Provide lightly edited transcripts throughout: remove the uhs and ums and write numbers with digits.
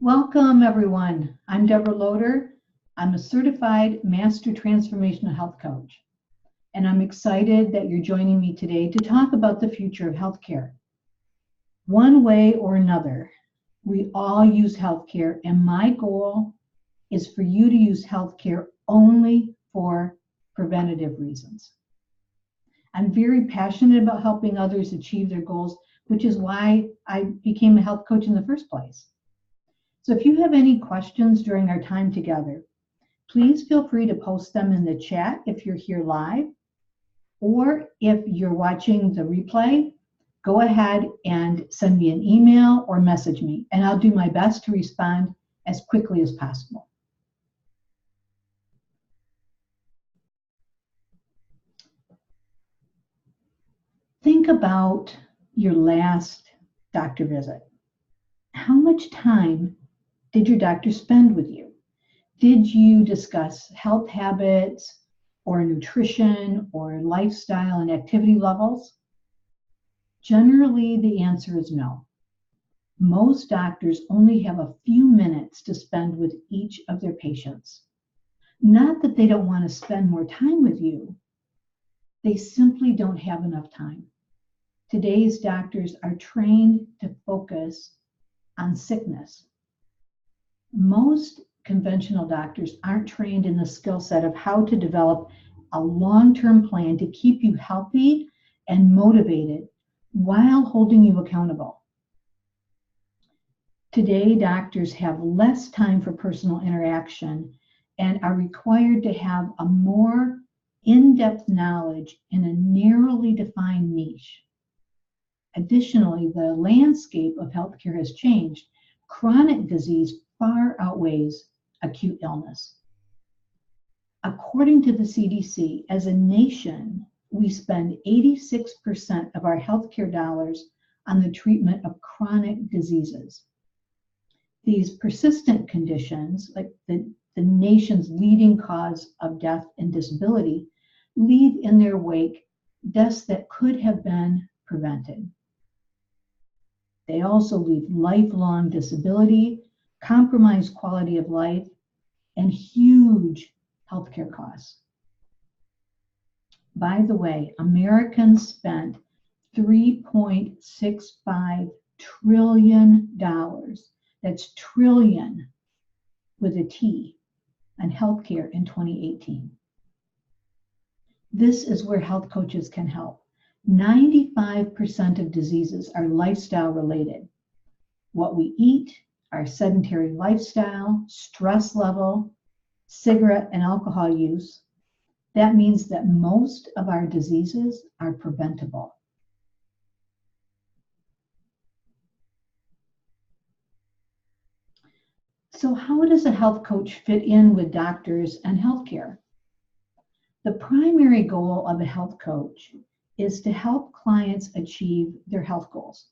Welcome, everyone. I'm Deborah Loader. I'm a certified Master Transformational Health Coach, and I'm excited that you're joining me today to talk about the future of healthcare. One way or another, we all use healthcare, and my goal is for you to use healthcare only for preventative reasons. I'm very passionate about helping others achieve their goals, which is why I became a health coach in the first place. So if you have any questions during our time together, please feel free to post them in the chat if you're here live, or if you're watching the replay, go ahead and send me an email or message me, and I'll do my best to respond as quickly as possible. Think about your last doctor visit. How much time did your doctor spend with you? Did you discuss health habits or nutrition or lifestyle and activity levels? Generally, the answer is no. Most doctors only have a few minutes to spend with each of their patients. Not that they don't want to spend more time with you, they simply don't have enough time. Today's doctors are trained to focus on sickness. Most conventional doctors aren't trained in the skill set of how to develop a long-term plan to keep you healthy and motivated while holding you accountable. Today, doctors have less time for personal interaction and are required to have a more in-depth knowledge in a narrowly defined niche. Additionally, the landscape of healthcare has changed. Chronic disease far outweighs acute illness. According to the CDC, as a nation, we spend 86% of our healthcare dollars on the treatment of chronic diseases. These persistent conditions, like the nation's leading cause of death and disability, leave in their wake deaths that could have been prevented. They also leave lifelong disability, compromised quality of life, and huge healthcare costs. By the way, Americans spent $3.65 trillion, that's trillion with a T, on healthcare in 2018. This is where health coaches can help. 95% of diseases are lifestyle related. What we eat, our sedentary lifestyle, stress level, cigarette and alcohol use, that means that most of our diseases are preventable. So how does a health coach fit in with doctors and healthcare? The primary goal of a health coach is to help clients achieve their health goals.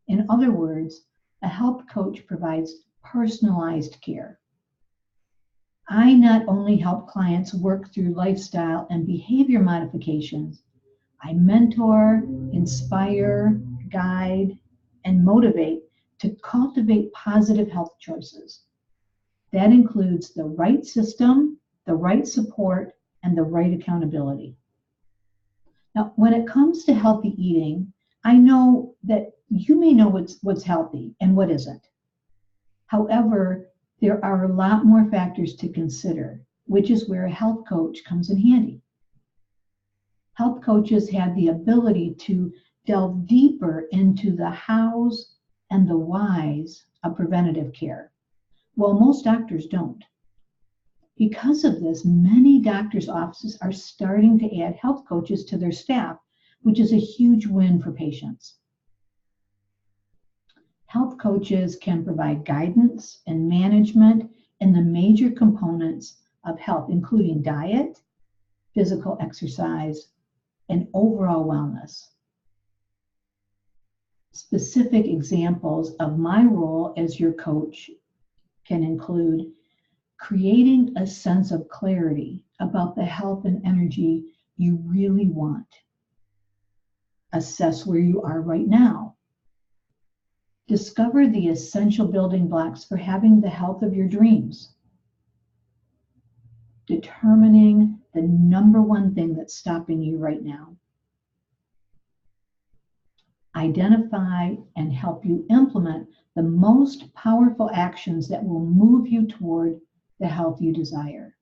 In other words, a health coach provides personalized care. I not only help clients work through lifestyle and behavior modifications, I mentor, inspire, guide, and motivate to cultivate positive health choices. That includes the right system, the right support, and the right accountability. Now, when it comes to healthy eating, I know that you may know what's healthy and what isn't. However, there are a lot more factors to consider, which is where a health coach comes in handy. Health coaches have the ability to delve deeper into the hows and the whys of preventative care, while most doctors don't. Because of this, many doctors' offices are starting to add health coaches to their staff, which is a huge win for patients. Health coaches can provide guidance and management in the major components of health, including diet, physical exercise, and overall wellness. Specific examples of my role as your coach can include creating a sense of clarity about the health and energy you really want. Assess where you are right now. Discover the essential building blocks for having the health of your dreams. Determining the number one thing that's stopping you right now. Identify and help you implement the most powerful actions that will move you toward the health you desire.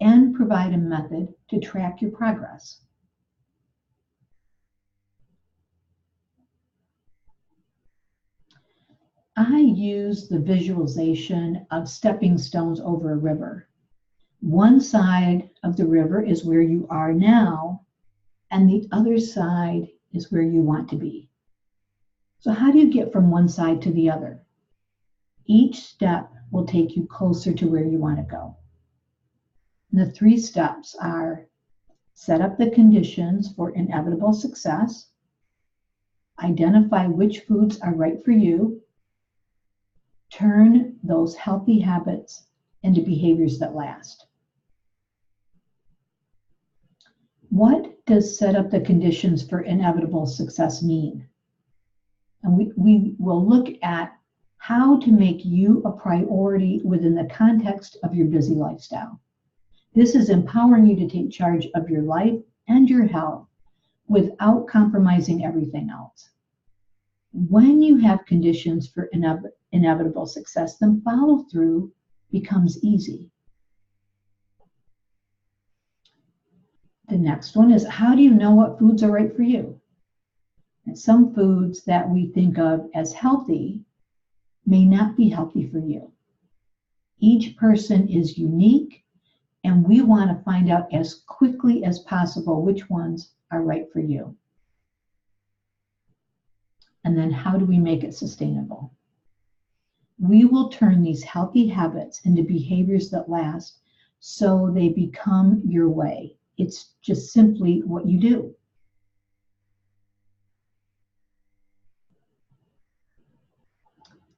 And provide a method to track your progress. I use the visualization of stepping stones over a river. One side of the river is where you are now, and the other side is where you want to be. So how do you get from one side to the other? Each step will take you closer to where you want to go. And the 3 steps are: set up the conditions for inevitable success, identify which foods are right for you, turn those healthy habits into behaviors that last. What does set up the conditions for inevitable success mean? And we will look at how to make you a priority within the context of your busy lifestyle. This is empowering you to take charge of your life and your health without compromising everything else. When you have conditions for inevitable success, then follow through becomes easy. The next one is, how do you know what foods are right for you? And some foods that we think of as healthy may not be healthy for you. Each person is unique, and we want to find out as quickly as possible which ones are right for you. And then how do we make it sustainable? We will turn these healthy habits into behaviors that last so they become your way. It's just simply what you do.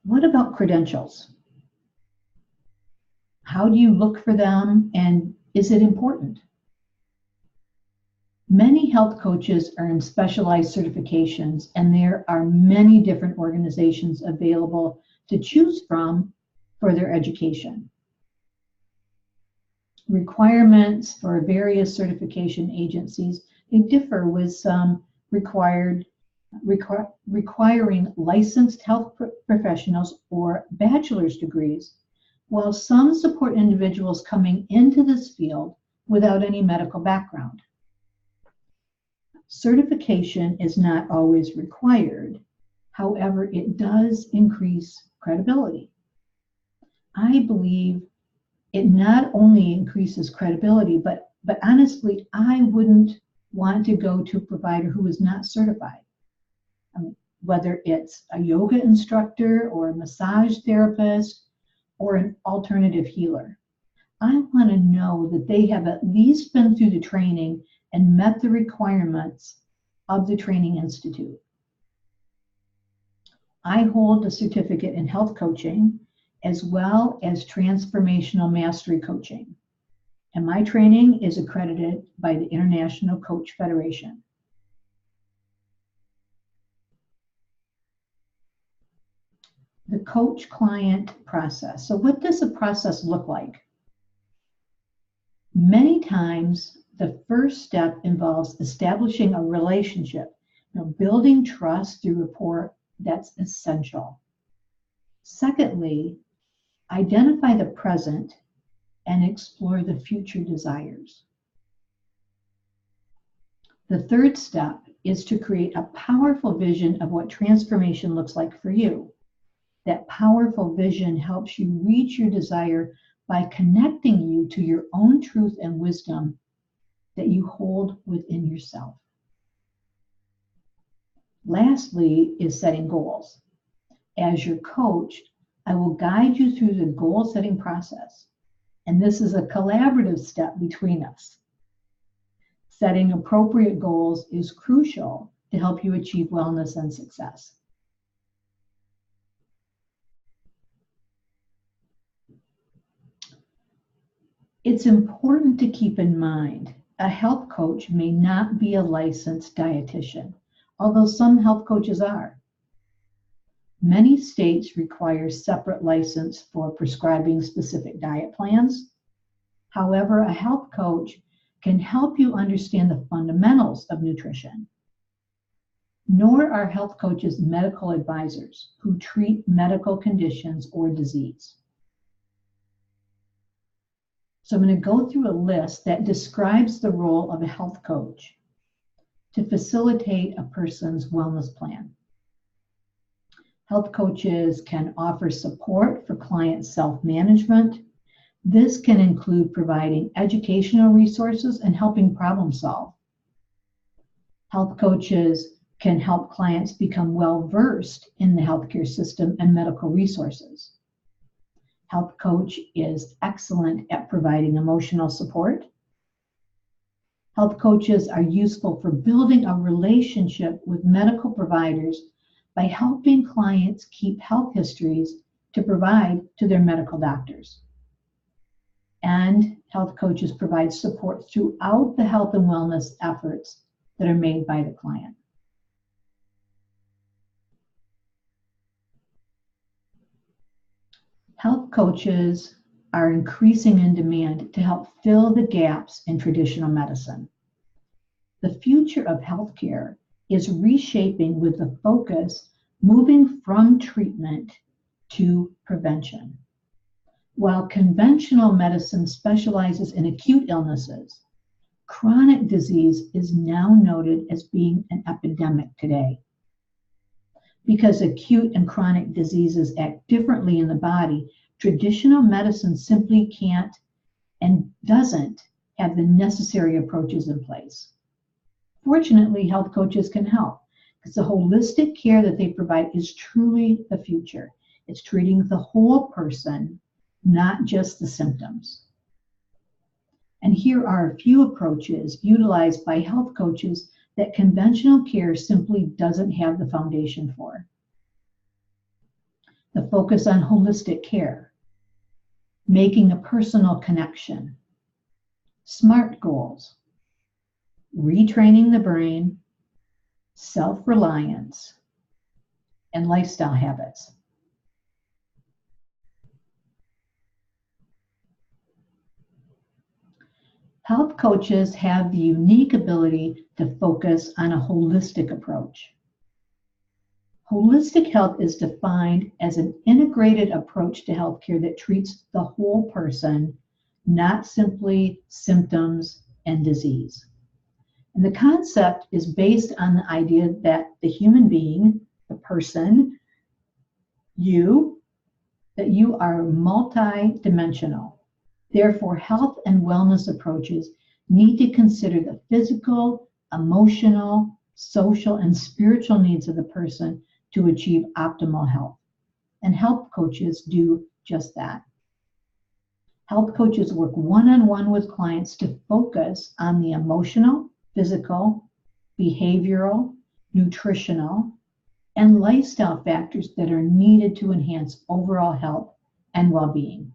What about credentials? How do you look for them, and is it important? Many health coaches earn specialized certifications, and there are many different organizations available to choose from for their education. Requirements for various certification agencies, they differ, with some requiring licensed health professionals or bachelor's degrees, while some support individuals coming into this field without any medical background. Certification is not always required. However, it does increase credibility. I believe it not only increases credibility, but honestly, I wouldn't want to go to a provider who is not certified. Whether it's a yoga instructor or a massage therapist or an alternative healer. I want to know that they have at least been through the training and met the requirements of the Training Institute. I hold a certificate in health coaching as well as transformational mastery coaching. And my training is accredited by the International Coach Federation. The coach-client process. So what does the process look like? Many times, the first step involves establishing a relationship, building trust through rapport. That's essential. Secondly, identify the present and explore the future desires. The third step is to create a powerful vision of what transformation looks like for you. That powerful vision helps you reach your desire by connecting you to your own truth and wisdom that you hold within yourself. Lastly is setting goals. As your coach, I will guide you through the goal setting process. And this is a collaborative step between us. Setting appropriate goals is crucial to help you achieve wellness and success. It's important to keep in mind, a health coach may not be a licensed dietitian, although some health coaches are. Many states require separate license for prescribing specific diet plans. However, a health coach can help you understand the fundamentals of nutrition. Nor are health coaches medical advisors who treat medical conditions or disease. So I'm going to go through a list that describes the role of a health coach to facilitate a person's wellness plan. Health coaches can offer support for client self-management. This can include providing educational resources and helping problem solve. Health coaches can help clients become well-versed in the healthcare system and medical resources. Health coach is excellent at providing emotional support. Health coaches are useful for building a relationship with medical providers by helping clients keep health histories to provide to their medical doctors. And health coaches provide support throughout the health and wellness efforts that are made by the client. Health coaches are increasing in demand to help fill the gaps in traditional medicine. The future of healthcare is reshaping with the focus moving from treatment to prevention. While conventional medicine specializes in acute illnesses, chronic disease is now noted as being an epidemic today. Because acute and chronic diseases act differently in the body, traditional medicine simply can't and doesn't have the necessary approaches in place. Fortunately, health coaches can help because the holistic care that they provide is truly the future. It's treating the whole person, not just the symptoms. And here are a few approaches utilized by health coaches that conventional care simply doesn't have the foundation for. The focus on holistic care, making a personal connection, SMART goals, retraining the brain, self-reliance, and lifestyle habits. Health coaches have the unique ability to focus on a holistic approach. Holistic health is defined as an integrated approach to healthcare that treats the whole person, not simply symptoms and disease. And the concept is based on the idea that the human being, the person, that you are multidimensional. Therefore, health and wellness approaches need to consider the physical, emotional, social, and spiritual needs of the person to achieve optimal health. And health coaches do just that. Health coaches work one-on-one with clients to focus on the emotional, physical, behavioral, nutritional, and lifestyle factors that are needed to enhance overall health and well-being.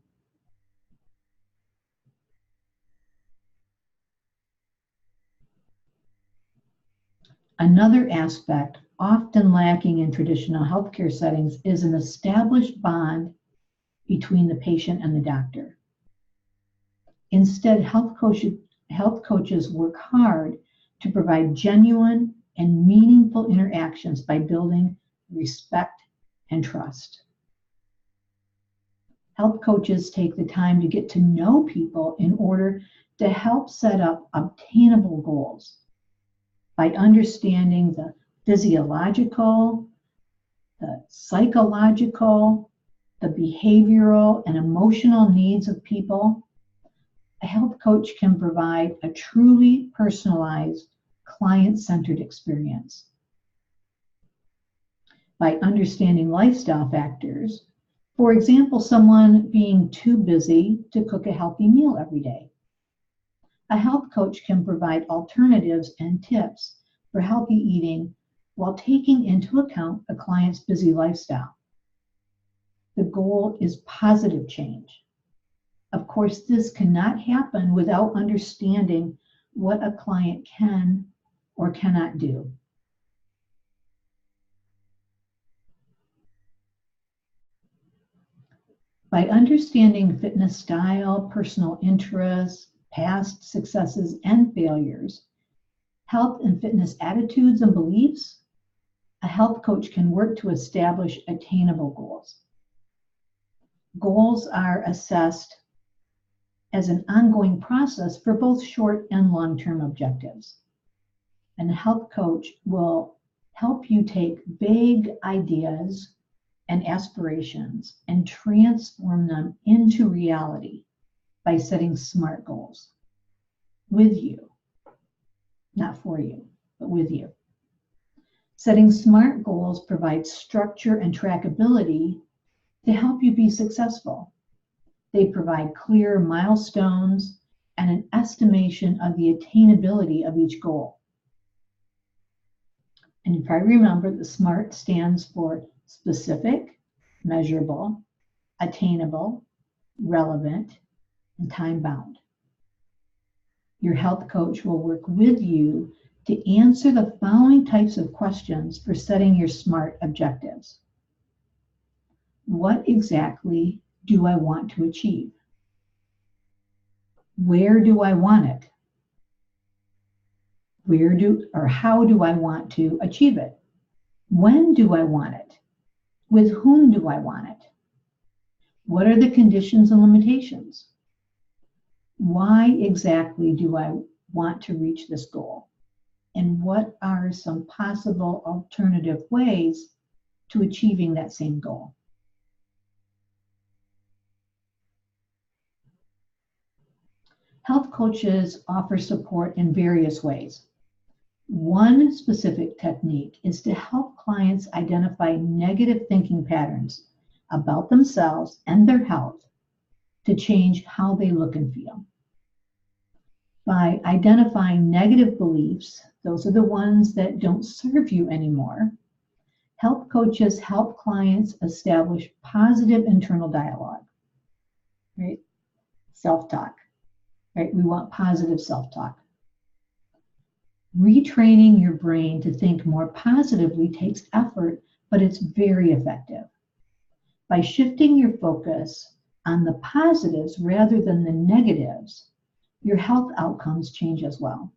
Another aspect often lacking in traditional healthcare settings is an established bond between the patient and the doctor. Instead, health coaches work hard to provide genuine and meaningful interactions by building respect and trust. Health coaches take the time to get to know people in order to help set up obtainable goals by understanding the physiological, the psychological, the behavioral and emotional needs of people. A health coach can provide a truly personalized, client-centered experience. By understanding lifestyle factors, for example, someone being too busy to cook a healthy meal every day. A health coach can provide alternatives and tips for healthy eating while taking into account a client's busy lifestyle. The goal is positive change. Of course, this cannot happen without understanding what a client can or cannot do. By understanding fitness style, personal interests, past successes and failures, health and fitness attitudes and beliefs, a health coach can work to establish attainable goals. Goals are assessed as an ongoing process for both short and long-term objectives. And a health coach will help you take vague ideas and aspirations and transform them into reality by setting SMART goals with you, not for you, but with you. Setting SMART goals provides structure and trackability to help you be successful. They provide clear milestones and an estimation of the attainability of each goal. And you probably remember that SMART stands for specific, measurable, attainable, relevant, and time-bound. Your health coach will work with you to answer the following types of questions for setting your SMART objectives. What exactly do I want to achieve? Where do I want it? How do I want to achieve it? When do I want it? With whom do I want it? What are the conditions and limitations? Why exactly do I want to reach this goal? And what are some possible alternative ways to achieving that same goal? Health coaches offer support in various ways. One specific technique is to help clients identify negative thinking patterns about themselves and their health to change how they look and feel. By identifying negative beliefs, those are the ones that don't serve you anymore, health coaches help clients establish positive internal dialogue, right? Self-talk, right? We want positive self-talk. Retraining your brain to think more positively takes effort, but it's very effective. By shifting your focus on the positives rather than the negatives, your health outcomes change as well.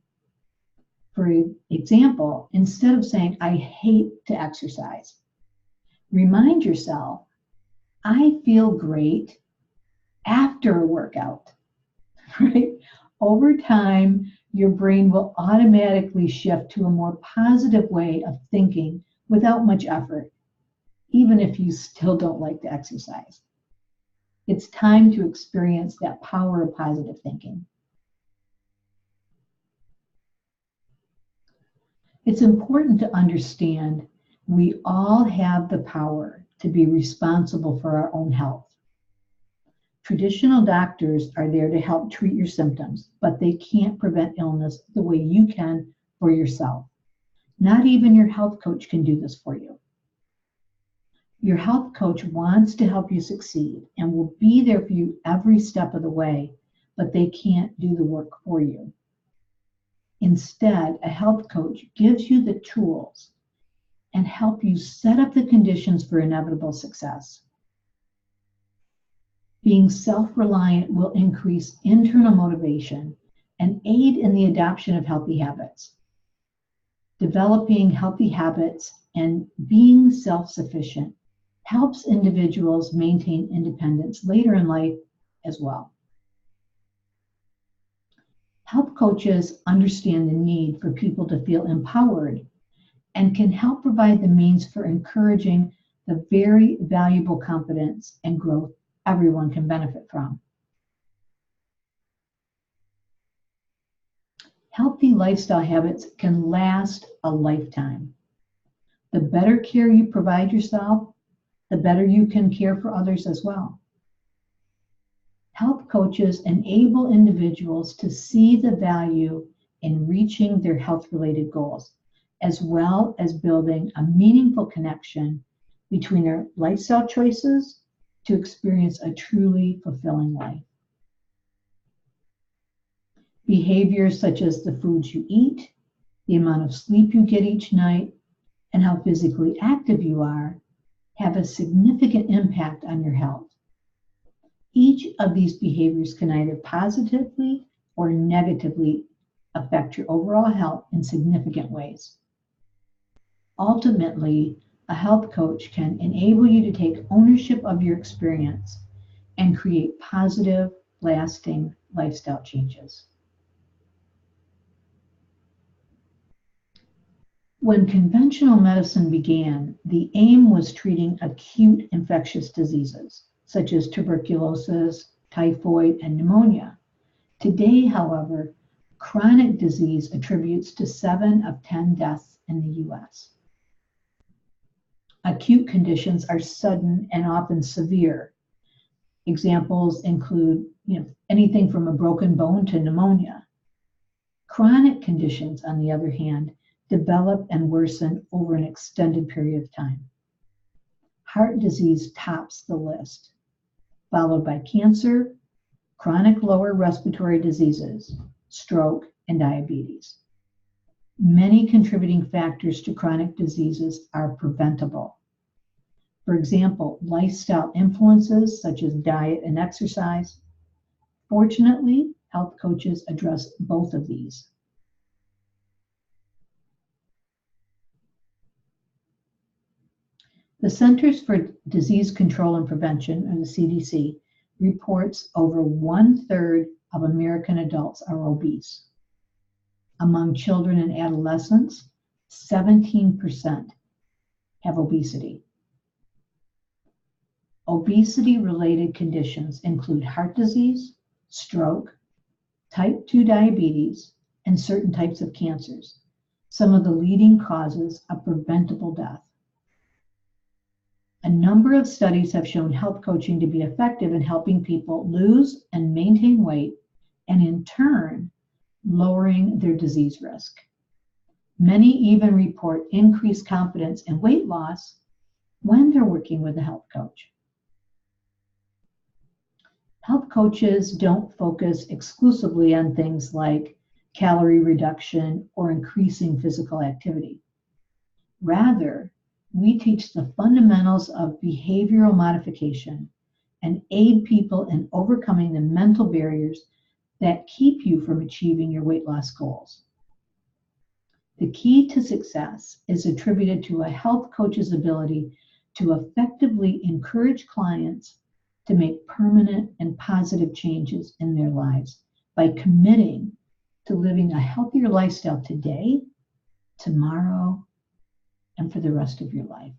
For example, instead of saying, I hate to exercise, remind yourself, I feel great after a workout, right? Over time, your brain will automatically shift to a more positive way of thinking without much effort, even if you still don't like to exercise. It's time to experience that power of positive thinking. It's important to understand we all have the power to be responsible for our own health. Traditional doctors are there to help treat your symptoms, but they can't prevent illness the way you can for yourself. Not even your health coach can do this for you. Your health coach wants to help you succeed and will be there for you every step of the way, but they can't do the work for you. Instead, a health coach gives you the tools and help you set up the conditions for inevitable success. Being self-reliant will increase internal motivation and aid in the adoption of healthy habits. Developing healthy habits and being self-sufficient helps individuals maintain independence later in life as well. Health coaches understand the need for people to feel empowered and can help provide the means for encouraging the very valuable confidence and growth everyone can benefit from. Healthy lifestyle habits can last a lifetime. The better care you provide yourself, the better you can care for others as well. Health coaches enable individuals to see the value in reaching their health-related goals, as well as building a meaningful connection between their lifestyle choices to experience a truly fulfilling life. Behaviors such as the foods you eat, the amount of sleep you get each night, and how physically active you are have a significant impact on your health. Each of these behaviors can either positively or negatively affect your overall health in significant ways. Ultimately, a health coach can enable you to take ownership of your experience and create positive, lasting lifestyle changes. When conventional medicine began, the aim was treating acute infectious diseases, such as tuberculosis, typhoid, and pneumonia. Today, however, chronic disease attributes to 7 of 10 deaths in the US. Acute conditions are sudden and often severe. Examples include anything from a broken bone to pneumonia. Chronic conditions, on the other hand, develop and worsen over an extended period of time. Heart disease tops the list, followed by cancer, chronic lower respiratory diseases, stroke, and diabetes. Many contributing factors to chronic diseases are preventable. For example, lifestyle influences such as diet and exercise. Fortunately, health coaches address both of these. The Centers for Disease Control and Prevention, or the CDC, reports over 1/3 of American adults are obese. Among children and adolescents, 17% have obesity. Obesity-related conditions include heart disease, stroke, type 2 diabetes, and certain types of cancers, some of the leading causes of preventable death. A number of studies have shown health coaching to be effective in helping people lose and maintain weight, and in turn, lowering their disease risk. Many even report increased confidence in weight loss when they're working with a health coach. Health coaches don't focus exclusively on things like calorie reduction or increasing physical activity. Rather, we teach the fundamentals of behavioral modification and aid people in overcoming the mental barriers that keep you from achieving your weight loss goals. The key to success is attributed to a health coach's ability to effectively encourage clients to make permanent and positive changes in their lives by committing to living a healthier lifestyle today, tomorrow, and for the rest of your life.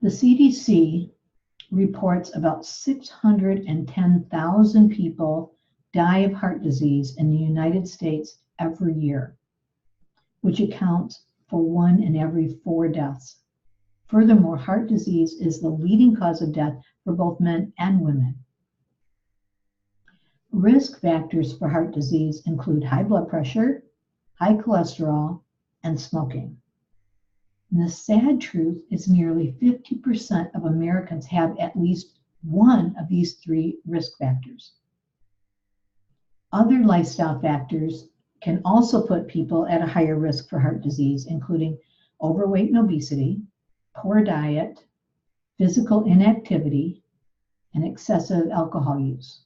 The CDC reports about 610,000 people die of heart disease in the United States every year, which accounts for 1 in every 4 deaths. Furthermore, heart disease is the leading cause of death for both men and women. Risk factors for heart disease include high blood pressure, high cholesterol, and smoking. And the sad truth is nearly 50% of Americans have at least one of these 3 risk factors. Other lifestyle factors can also put people at a higher risk for heart disease, including overweight and obesity, poor diet, physical inactivity, and excessive alcohol use,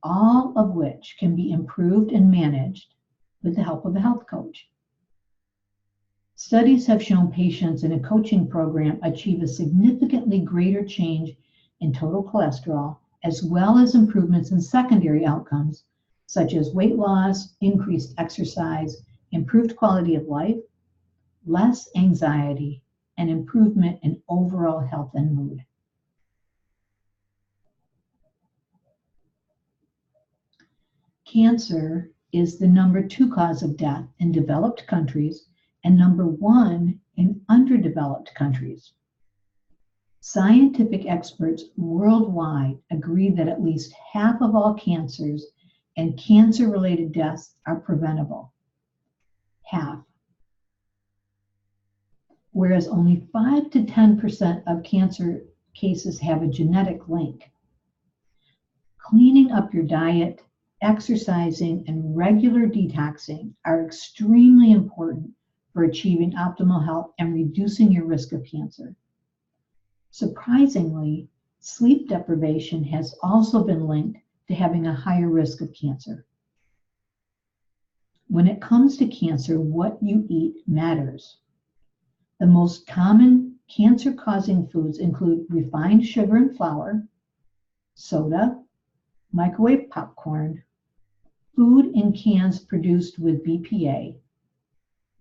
all of which can be improved and managed with the help of a health coach. Studies have shown patients in a coaching program achieve a significantly greater change in total cholesterol, as well as improvements in secondary outcomes, such as weight loss, increased exercise, improved quality of life, less anxiety, and improvement in overall health and mood. Cancer is the number 2 cause of death in developed countries and number 1 in underdeveloped countries. Scientific experts worldwide agree that at least half of all cancers and cancer-related deaths are preventable. Half. Whereas only 5 to 10% of cancer cases have a genetic link. Cleaning up your diet, exercising, and regular detoxing are extremely important for achieving optimal health and reducing your risk of cancer. Surprisingly, sleep deprivation has also been linked to having a higher risk of cancer. When it comes to cancer, what you eat matters. The most common cancer-causing foods include refined sugar and flour, soda, microwave popcorn, food in cans produced with BPA,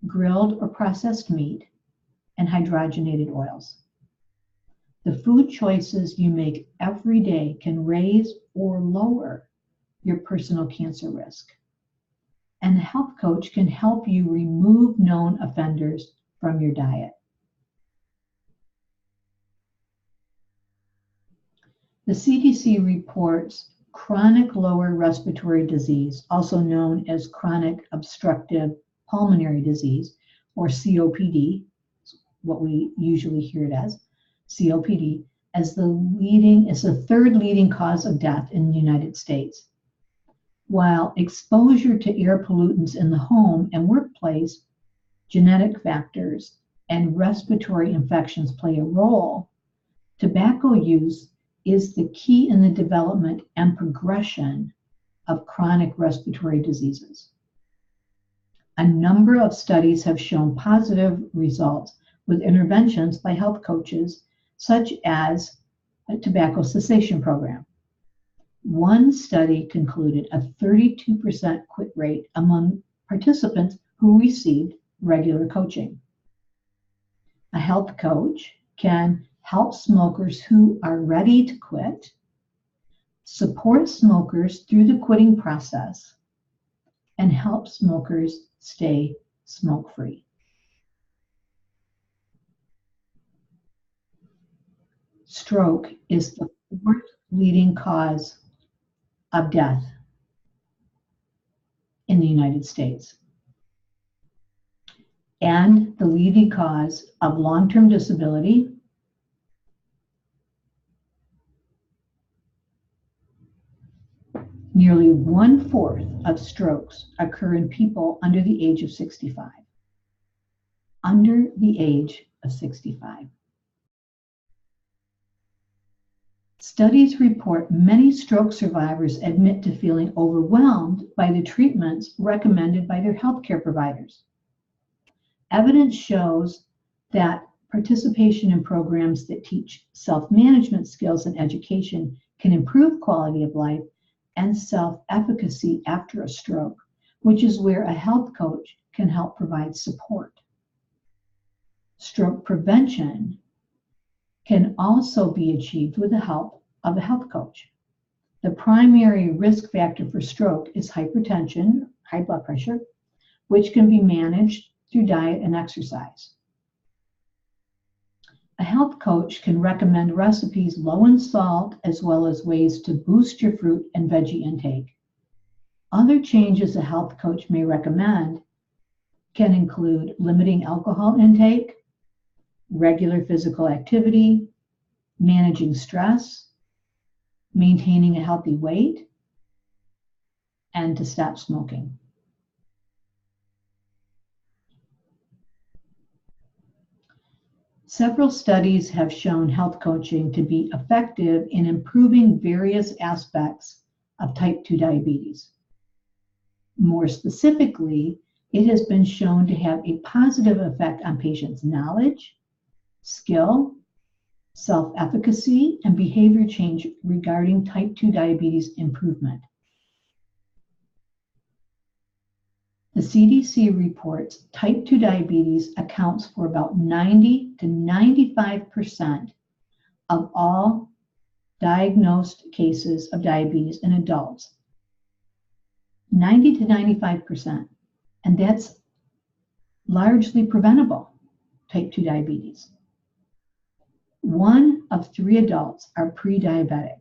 grilled or processed meat, and hydrogenated oils. The food choices you make every day can raise or lower your personal cancer risk. And the health coach can help you remove known offenders from your diet. The CDC reports chronic lower respiratory disease, also known as chronic obstructive pulmonary disease, or COPD, what we usually hear it as, COPD, as the third leading cause of death in the United States. While exposure to air pollutants in the home and workplace, genetic factors, and respiratory infections play a role, tobacco use is the key in the development and progression of chronic respiratory diseases. A number of studies have shown positive results with interventions by health coaches, such as a tobacco cessation program. One study concluded a 32% quit rate among participants who received regular coaching. A health coach can help smokers who are ready to quit, support smokers through the quitting process, and help smokers stay smoke-free. Stroke is the fourth leading cause of death in the United States, and the leading cause of long-term disability, nearly 1/4 of strokes occur in people under the age of 65. Under the age of 65. Studies report many stroke survivors admit to feeling overwhelmed by the treatments recommended by their healthcare providers. Evidence shows that participation in programs that teach self-management skills and education can improve quality of life and self-efficacy after a stroke, which is where a health coach can help provide support. Stroke prevention can also be achieved with the help of a health coach. The primary risk factor for stroke is hypertension, high blood pressure, which can be managed through diet and exercise. A health coach can recommend recipes low in salt, as well as ways to boost your fruit and veggie intake. Other changes a health coach may recommend can include limiting alcohol intake, regular physical activity, managing stress, maintaining a healthy weight, and to stop smoking. Several studies have shown health coaching to be effective in improving various aspects of type 2 diabetes. More specifically, it has been shown to have a positive effect on patients' knowledge, skill, self-efficacy, and behavior change regarding type 2 diabetes improvement. The CDC reports type 2 diabetes accounts for about 90 to 95% of all diagnosed cases of diabetes in adults. 90 to 95%, and that's largely preventable, type 2 diabetes. 1 of 3 adults are pre-diabetic.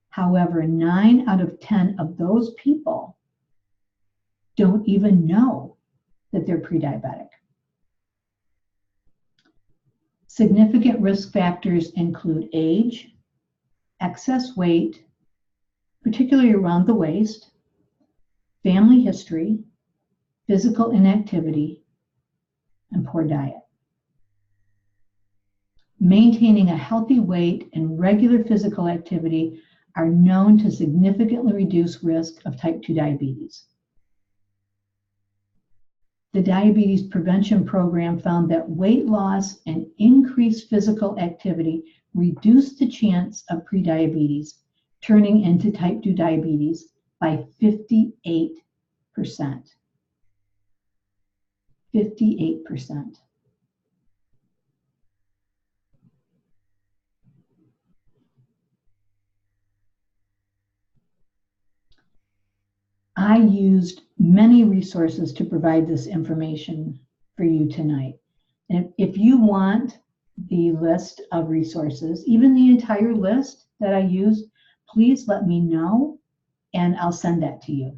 However, 9 out of 10 of those people don't even know that they're pre-diabetic. Significant risk factors include age, excess weight, particularly around the waist, family history, physical inactivity, and poor diet. Maintaining a healthy weight and regular physical activity are known to significantly reduce risk of type 2 diabetes. The Diabetes Prevention Program found that weight loss and increased physical activity reduced the chance of prediabetes turning into type 2 diabetes by 58%. 58%. I used many resources to provide this information for you tonight. And if you want the list of resources, even the entire list that I used, please let me know and I'll send that to you.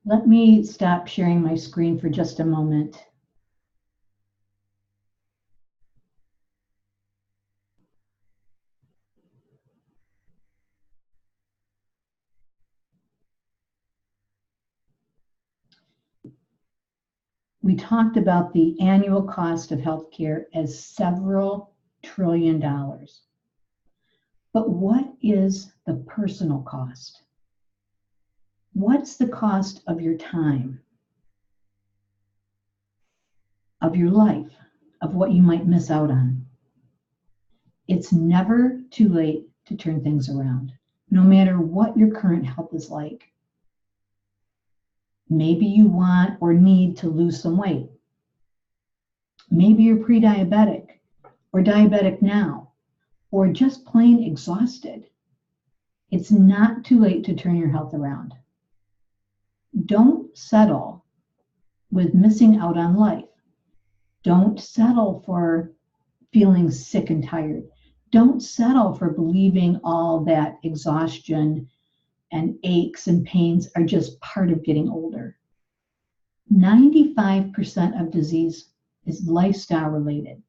Let me stop sharing my screen for just a moment. We talked about the annual cost of healthcare as several trillion dollars. But what is the personal cost? What's the cost of your time, of your life, of what you might miss out on? It's never too late to turn things around, no matter what your current health is like. Maybe you want or need to lose some weight. Maybe you're pre-diabetic or diabetic now, or just plain exhausted. It's not too late to turn your health around. Don't settle with missing out on life. Don't settle for feeling sick and tired. Don't settle for believing all that exhaustion and aches and pains are just part of getting older. 95% of disease is lifestyle related.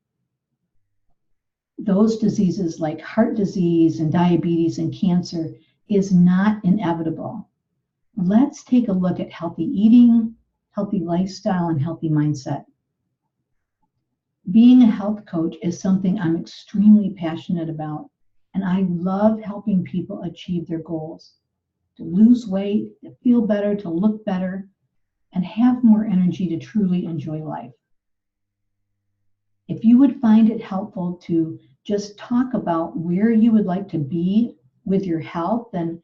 Those diseases like heart disease and diabetes and cancer is not inevitable. Let's take a look at healthy eating, healthy lifestyle, and healthy mindset. Being a health coach is something I'm extremely passionate about, and I love helping people achieve their goals, to lose weight, to feel better, to look better, and have more energy to truly enjoy life. If you would find it helpful to just talk about where you would like to be with your health and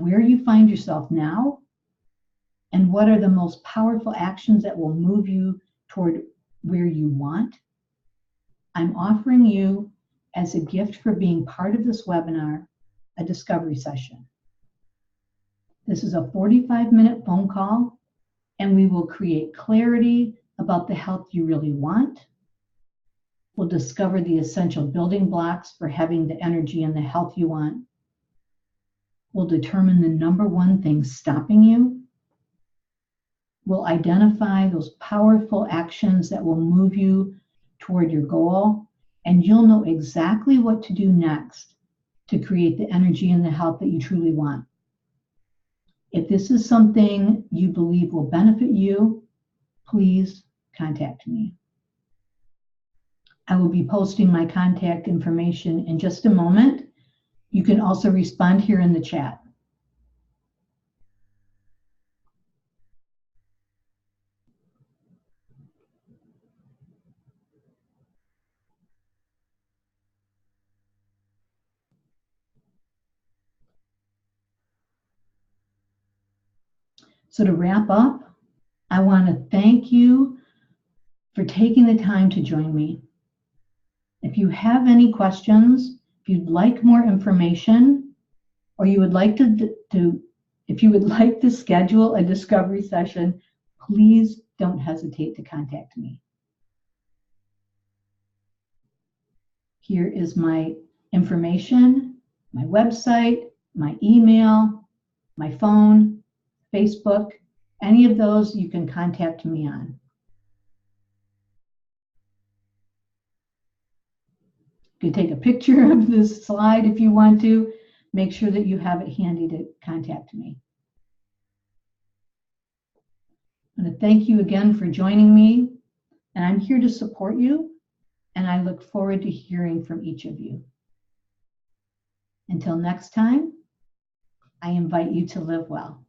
where you find yourself now, and what are the most powerful actions that will move you toward where you want, I'm offering you, as a gift for being part of this webinar, a discovery session. This is a 45-minute phone call, and we will create clarity about the health you really want. We'll discover the essential building blocks for having the energy and the health you want. We'll determine the number one thing stopping you. We'll identify those powerful actions that will move you toward your goal, and you'll know exactly what to do next to create the energy and the health that you truly want. If this is something you believe will benefit you, please contact me. I will be posting my contact information in just a moment. You can also respond here in the chat. So to wrap up, I want to thank you for taking the time to join me. If you have any questions, if you'd like more information, or you would like if you would like to schedule a discovery session, please don't hesitate to contact me. Here is my information, my website, my email, my phone, Facebook, Any of those you can contact me on. You can take a picture of this slide if you want to. Make sure that you have it handy to contact me. I want to thank you again for joining me, and I'm here to support you, and I look forward to hearing from each of you. Until next time, I invite you to live well.